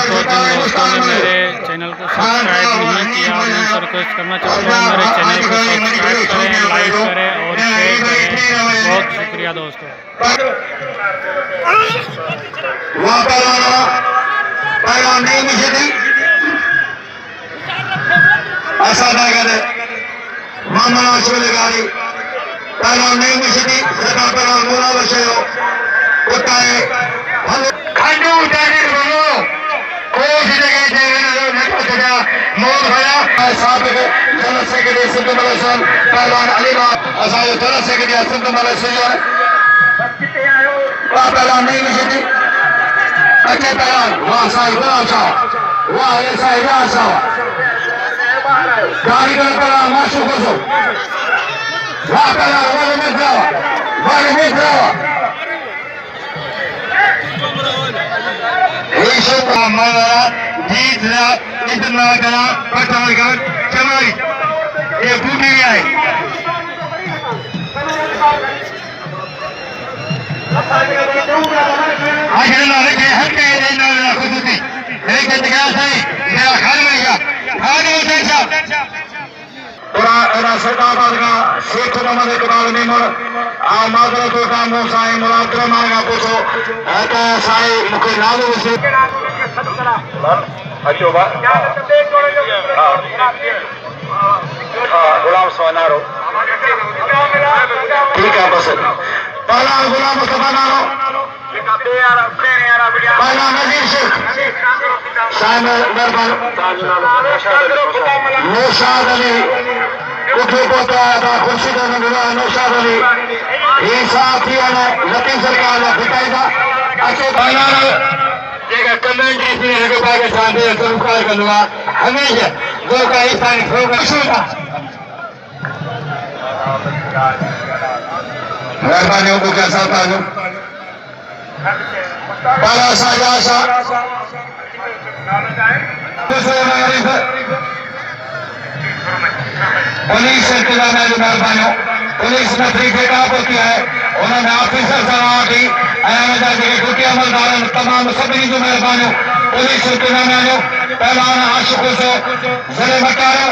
दोस्तों, जिन दोस्तों ने मेरे चैनल को सब्सक्राइब नहीं किया, मैं उनसे रिक्वेस्ट करना चाहता हूँ मेरे चैनल को सब्सक्राइब करें, लाइक करें और शेयर करें। बहुत शुक्रिया दोस्तों। jamali ये बूटी भी आए आज लड़के हल्के खुदती लेकिन है मेरा घर में गया आगे देखा और सरदाबाद का शेख मोहम्मद इकबाल निमर मादर को काम साईं मुलाखरो मारगा पूछो तो साईं मुखे नालो से अचो बा गुलाम सोनारो ठीक है बस पहला गुलाम सोनारो पहला नजीर शेख साईं मेहरबान नौशाद अली उठे पोता था खुर्शीद नौशाद अली ये साथी ने लतीफ सरकार ने फिटाईदा अचे पहला जेका कमेंट्री थी है पाकिस्तान में सरकार करवा हमेशा जो का ईसानी प्रोग्राम शुरू मेहरबानी को कैसा था जो बाला साजा सा पुलिस से तिलाना जो मेहरबानी पुलिस ने फ्री बेटा होती है उन्होंने ऑफिसर सलाह की आया कुटी अमलदार तमाम सभी जो मेहरबानी पुलिस से तिलाना जो पहलवान आशिकों से जिले मटारा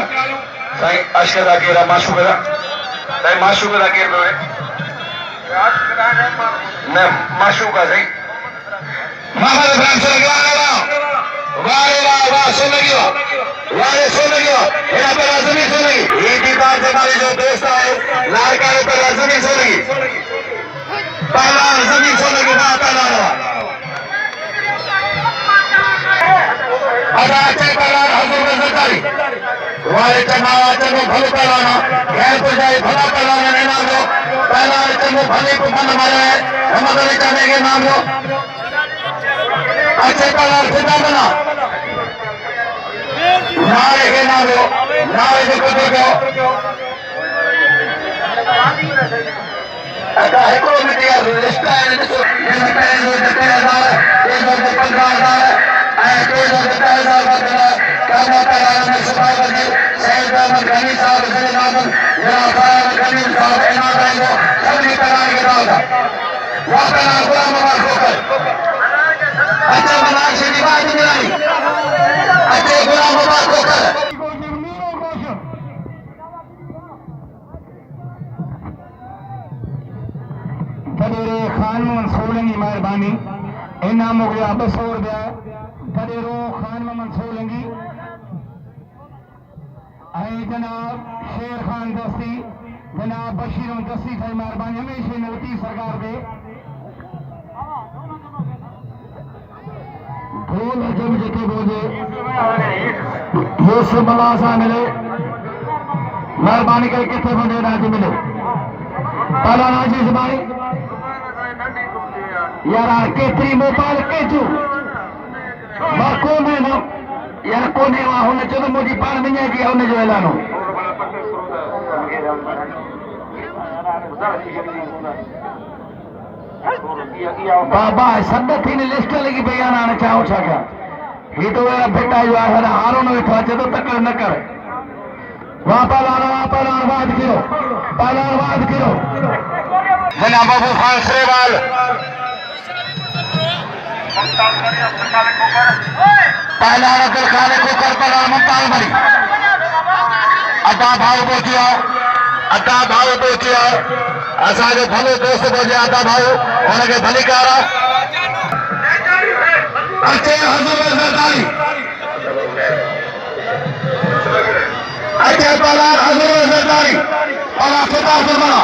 साईं अशकरा केरा माशुकरा साईं माशुकरा केर पे मैं माशुका सही मोहम्मद इब्राहिम से वाह सुन लगी सुन लगी यहाँ पर आजमी सुन लगी ये की बात हमारे जो दोस्त आए लालकारे पर आजमी सुन लगी पहला जमीन सुन लगी वाह पहला अदा अच्छे पहला हजूर में सरकारी वाले चनावा चनो भले पहलाना गैर को जाए भला पहलाना ने नाम लो पहला चनो भले को मन मारे हमद अली चने के नाम लो अच्छे पहला फिदा बना नारे के नाम लो नारे के को देखो अदा है को मिटिया लिस्ट है ये पहले जो 10000 ये जो 15000 आए को जो 10000 बदला कामा पहला में सुबह बजे सैयद अहमद गनी साहब जिले नामन जनाब साहब गनी साहब इनाम आएंगे सभी तरह के दाव वहां पे गुलाम मुबारक होकर अच्छा मलाख शेदी बात मिलाई अच्छे गुलाम मुबारक होकर कदेरे खान मंसूर की मेहरबानी इनाम हो गया 200 रुपया कदेरो खान मंसूर लंगी जनाब शेर खान दस्ती जनाब बशीर दस्ती थे मेहरबानी हमेशा नवती सरकार के ढोल जब जिते बोले यूसुफ मला सा मिले मेहरबानी करके कितने बंदे राजी मिले पहला राजी जुबानी यार केतरी मोबाइल केचू माको में ना यार कोने वहां होने चलो मुझे पार नहीं है कि होने जो ऐलान हो बाबा सब थी ने लिस्ट लगी बयान आने चाहो छा क्या ये तो मेरा बेटा जो है हारो न बैठा चे तो तक न करे वहां पर वाद करो जनाब अबू खान श्रेवाल पहला दिल खाने को कर पड़ा मुमताज बनी अदा भाव पहुंची आओ अदा भाव पहुंची आओ असांजो भलो दोस्त पहुंचे अदा भाव उनके भली कार अचे हज़ूर ज़रदारी अचे पहला हज़ूर ज़रदारी पहला खुदा फरमाना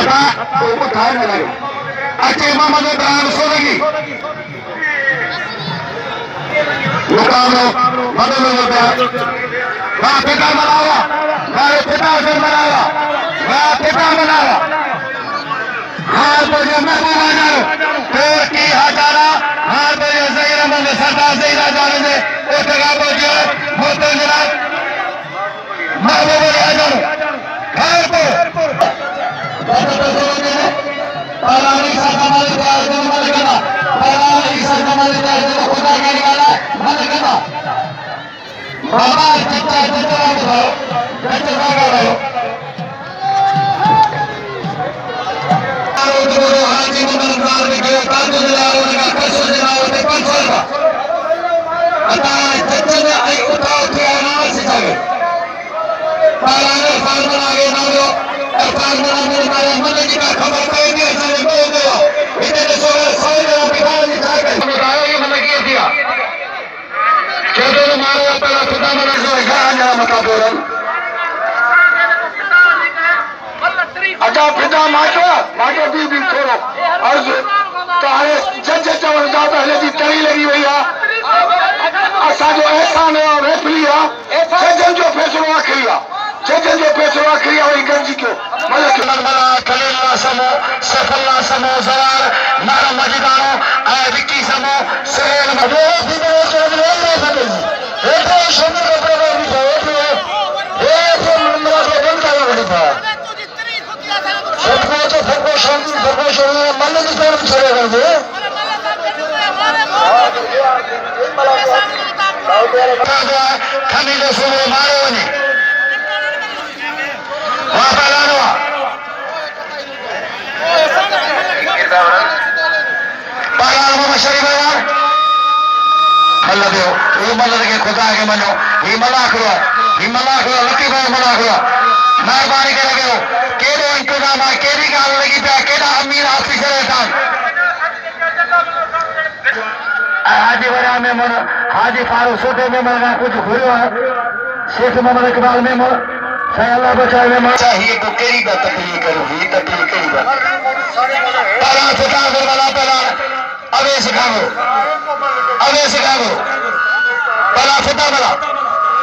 अदा वो खाए ना लगे अचे मोहम्मद इब्राहिम सोलगी मुकाबलो बदल हो गया वहाँ पिता मनावा वहाँ पिता से मनावा वहाँ पिता मनावा हार बजे महबूबा जानो तोड़ की हजारा हार बजे ज़हीरा मंद सरदार ज़हीरा जाने से उठगा बजे मोते जनाब महबूबा जानो हार पर पहला सरकार मालिक का मालिक का पहला सरकार मालिक का खुदा के निकाला मालिक का बाबा चित्ता चित्ता करो चित्ता करो हाजी मोहम्मद खान के काजू दिलाओ का पैसों दिलाओ ते 500 का अता चित्ता ने आई उठाओ के आना सिखावे पहला ने फार्मूला आगे ना दो फार्मूला में मारे मन की का खबर पे नहीं ऐसे बोल दो इतने सोरे सारे पिता ने जाके बताया ये मन किया दिया चलो मारो पहला खुदा मना जो है गाना मत बोलन अच्छा पिता माचो भी छोड़ो और तारे जज चवण जा पहले जी तरी लगी हुई है असा जो एहसान है और रेफलिया जजन जो फैसलो आखिरी है जजन जो फैसलो आखिरी है वही गंजी क्यों मलक मला कलीला समो सफल्ला समो जवार नारा मजिदानो ए विकी समो सेल मदो दिनो चोदरे ले सके ए तो शब्द को प्रभाव भी है ए तो हमरा को बंद करो बड़ी था सबको तो सबको शांति मन की तरफ चलेगा ये खमीले सुबह मारो नहीं वहाँ पर लानो पहला वो शरीफ है यार अल्लाह दो ये मल्ह के खुदा के मनो ये मलाखरो लकी भाई मलाखरो मेहरबानी करे गयो केड़ो इंतजाम है केड़ी गाल लगी पिया केड़ा अमीर ऑफिसर है सान हाजी वरा में मन हाजी फारूक सोटे में मन कुछ हुयो है शेख मोहम्मद इकबाल में मन सही अल्लाह बचाए में मन चाहिए तो केड़ी बात तकलीफ करो ये तकलीफ केड़ी बात पहला फटा फिर वाला पहला अबे सिखाओ पहला फटा वाला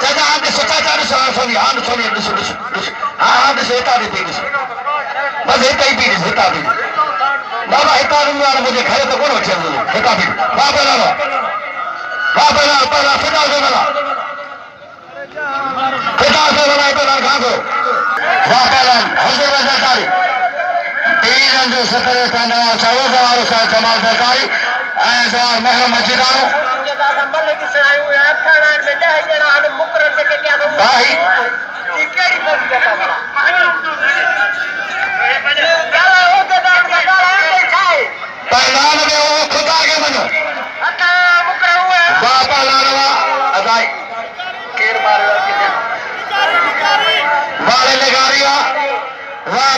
जगह आप सोचा चार सुनी हाँ सुनी हाँ हिता भी थी बस हिता ही पी हिता भी बाबा हिता वाला मुझे घर तो कौन अचे हिता भी वाह पहला फिटा से वाला पहला खा दो वाह पहला हज़ूर ज़रदारी तीन जो सतरे ताना चावो जवाब सा जमाल ज़रदारी ऐसा महरम मजिदानो भाई पहला में वो खुदा के मनो बापा लानवा अदाई केर मारे वाले लगारिया वाह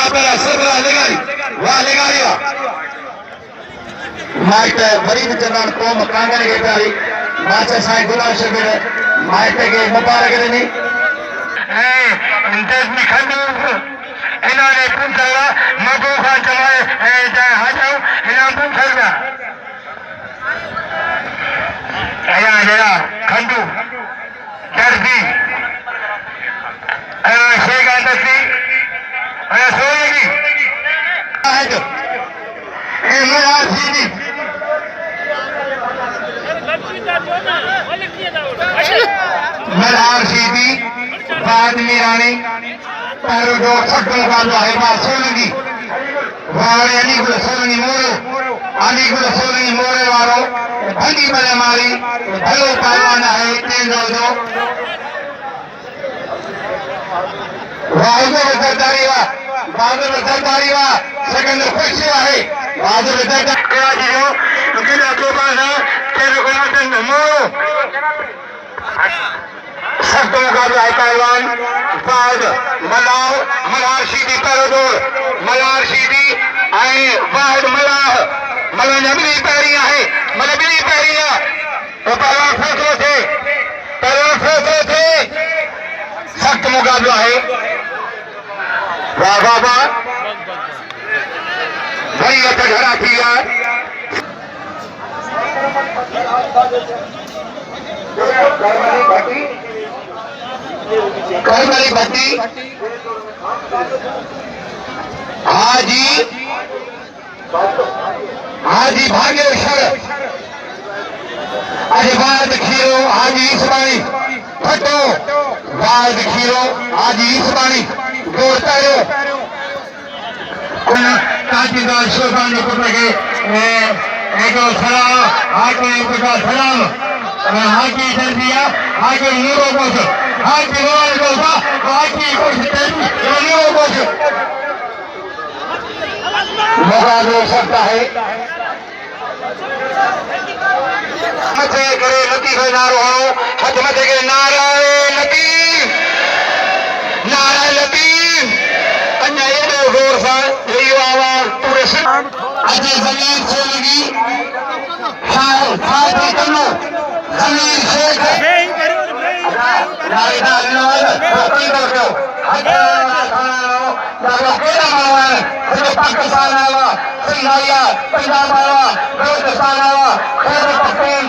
पे सबरा लगारिया माइट वरीद जनान कोम कांगन के तारी माचा साईं गुलाम शबीर माइट के मुबारक देनी देश में खंडू इन्होंने पूछा मधु खान चलाए हाजाओ इन्होंने पूछा जरा खंडू दर्दी शेख आदसी सोएगी सीधी मल्हार सीधी बाद मीरानी पैरों जो खट्टों का जो है बात सोलंगी वाले अली गुल सोलंगी मोरे वालों भंगी बले मारी भलो पहलवान है तेज जो बहादुर सरदारी वा सिकंदर खुशी है बहादुर सरदारी जो सख्त मुकाबला है पहलवान बाद मलाह मलार शीदी पहलो दौर मलार शीदी आए बाद मलाह मलाह नबी पैरियां है मलबी पैरियां तो पहलवान फैसले थे सख्त मुकाबला है वाह वाह वाह भाई घरा किया करमली भट्टी हाजी हाजी भाग्येश्वर अरे बाद खीरो हाजी इसबाणी फटो बाद खीरो हाजी इसबाणी दौड़ता है काची का शोभान के एक सलाम हाकी का सलाम हाकी सर्दिया हाकी नीरो कोश हाकी रोल कोसा हाकी कोश नीरो कोश मुकाबला हो सकता है मथे करे लतीफ नारो हो हथ मथे के नाराए लतीफ अन्या एडो जोर सा यही आवाज पूरे आज जमीन से लगी शायद करो जमीन शेख पाकिस्तान आवा सिंघाइया पंजाब आवा बलोचिस्तान आवा खैबर पख्तून